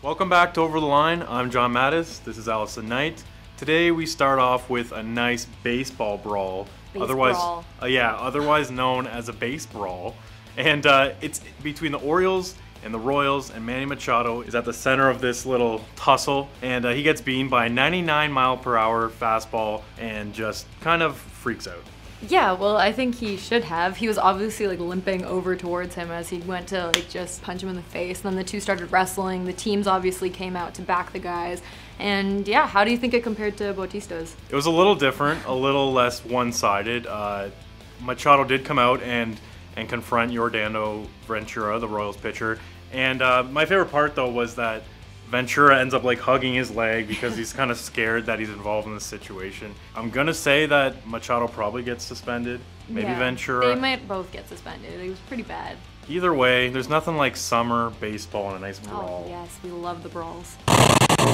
Welcome back to Over the Line. I'm John Mattis. This is Allison Knight. Today we start off with a nice baseball brawl, otherwise known as a base brawl, and it's between the Orioles and the Royals, and Manny Machado is at the center of this little tussle, and he gets beaten by a 99-mile-per-hour fastball and just kind of freaks out. Yeah, well, I think he should have. He was obviously limping over towards him as he went to just punch him in the face. And then the two started wrestling. The teams obviously came out to back the guys. And yeah, how do you think it compared to Bautista's? It was a little different, a little less one-sided. Machado did come out and confront Yordano Ventura, the Royals pitcher. And my favorite part, though, was that Ventura ends up hugging his leg because he's kind of scared that he's involved in this situation. I'm gonna say that Machado probably gets suspended. Maybe yeah, Ventura. They might both get suspended. It was pretty bad. Either way, there's nothing like summer baseball and a nice brawl. Oh yes, we love the brawls.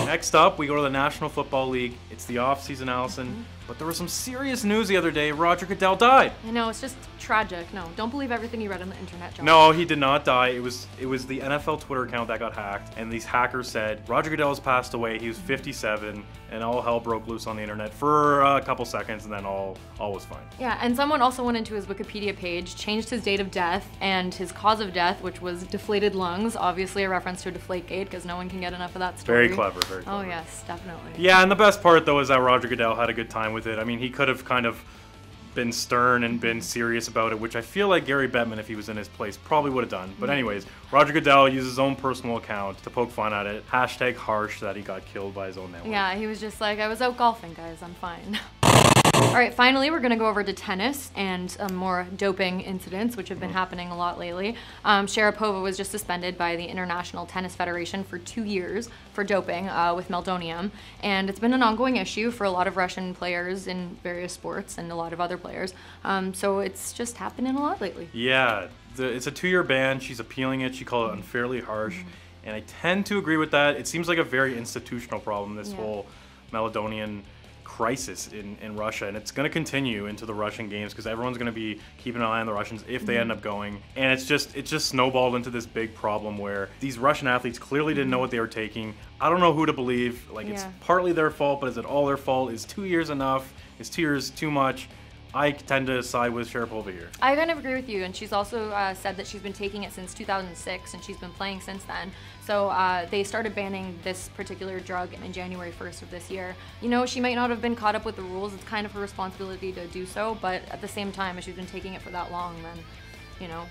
Next up, we go to the National Football League. It's the off-season, Allison. But there was some serious news the other day. Roger Goodell died. I know, it's just tragic. No, don't believe everything you read on the internet, John. No, he did not die. It was the NFL Twitter account that got hacked, and these hackers said Roger Goodell has passed away. He was 57, and all hell broke loose on the internet for a couple seconds, and then all was fine. Yeah, and someone also went into his Wikipedia page, changed his date of death and his cause of death, which was deflated lungs, obviously a reference to Deflategate, because no one can get enough of that story. Very clever, very clever. Oh yes, definitely. Yeah, and the best part, though, is that Roger Goodell had a good time with it. I mean, he could have kind of been stern and been serious about it, which I feel like Gary Bettman, if he was in his place, probably would have done. But anyways, Roger Goodell used his own personal account to poke fun at it. Hashtag harsh that he got killed by his own network. Yeah, he was just like, I was out golfing, guys, I'm fine. All right, finally, we're going to go over to tennis and more doping incidents, which have been happening a lot lately. Sharapova was just suspended by the International Tennis Federation for 2 years for doping with meldonium, and it's been an ongoing issue for a lot of Russian players in various sports and a lot of other players. So it's just happening a lot lately. Yeah, it's a 2-year ban. She's appealing it. She called it unfairly harsh, and I tend to agree with that. It seems like a very institutional problem, this whole meldonium crisis in Russia, and it's going to continue into the Russian games because everyone's going to be keeping an eye on the Russians if they end up going, and it's just snowballed into this big problem where these Russian athletes clearly didn't know what they were taking. I don't know who to believe. It's partly their fault, but is it all their fault? Is 2 years enough? Is 2 years too much? I tend to side with Sharapova here. I kind of agree with you, and she's also said that she's been taking it since 2006, and she's been playing since then. So they started banning this particular drug in January 1st of this year. You know, she might not have been caught up with the rules. It's kind of her responsibility to do so, but at the same time, if she's been taking it for that long, then, you know.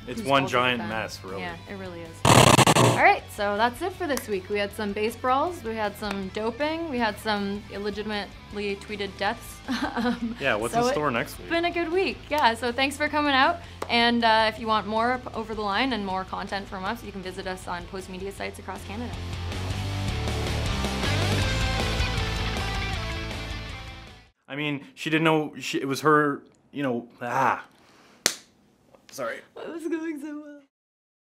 It's one giant mess, really. Yeah, it really is. All right, so that's it for this week. We had some base brawls, we had some doping, we had some illegitimately tweeted deaths. Yeah, what's in store next week? It's been a good week, yeah. So thanks for coming out. And if you want more Over the Line and more content from us, you can visit us on post media sites across Canada. I mean, she didn't know it was her, Sorry. It was going so well.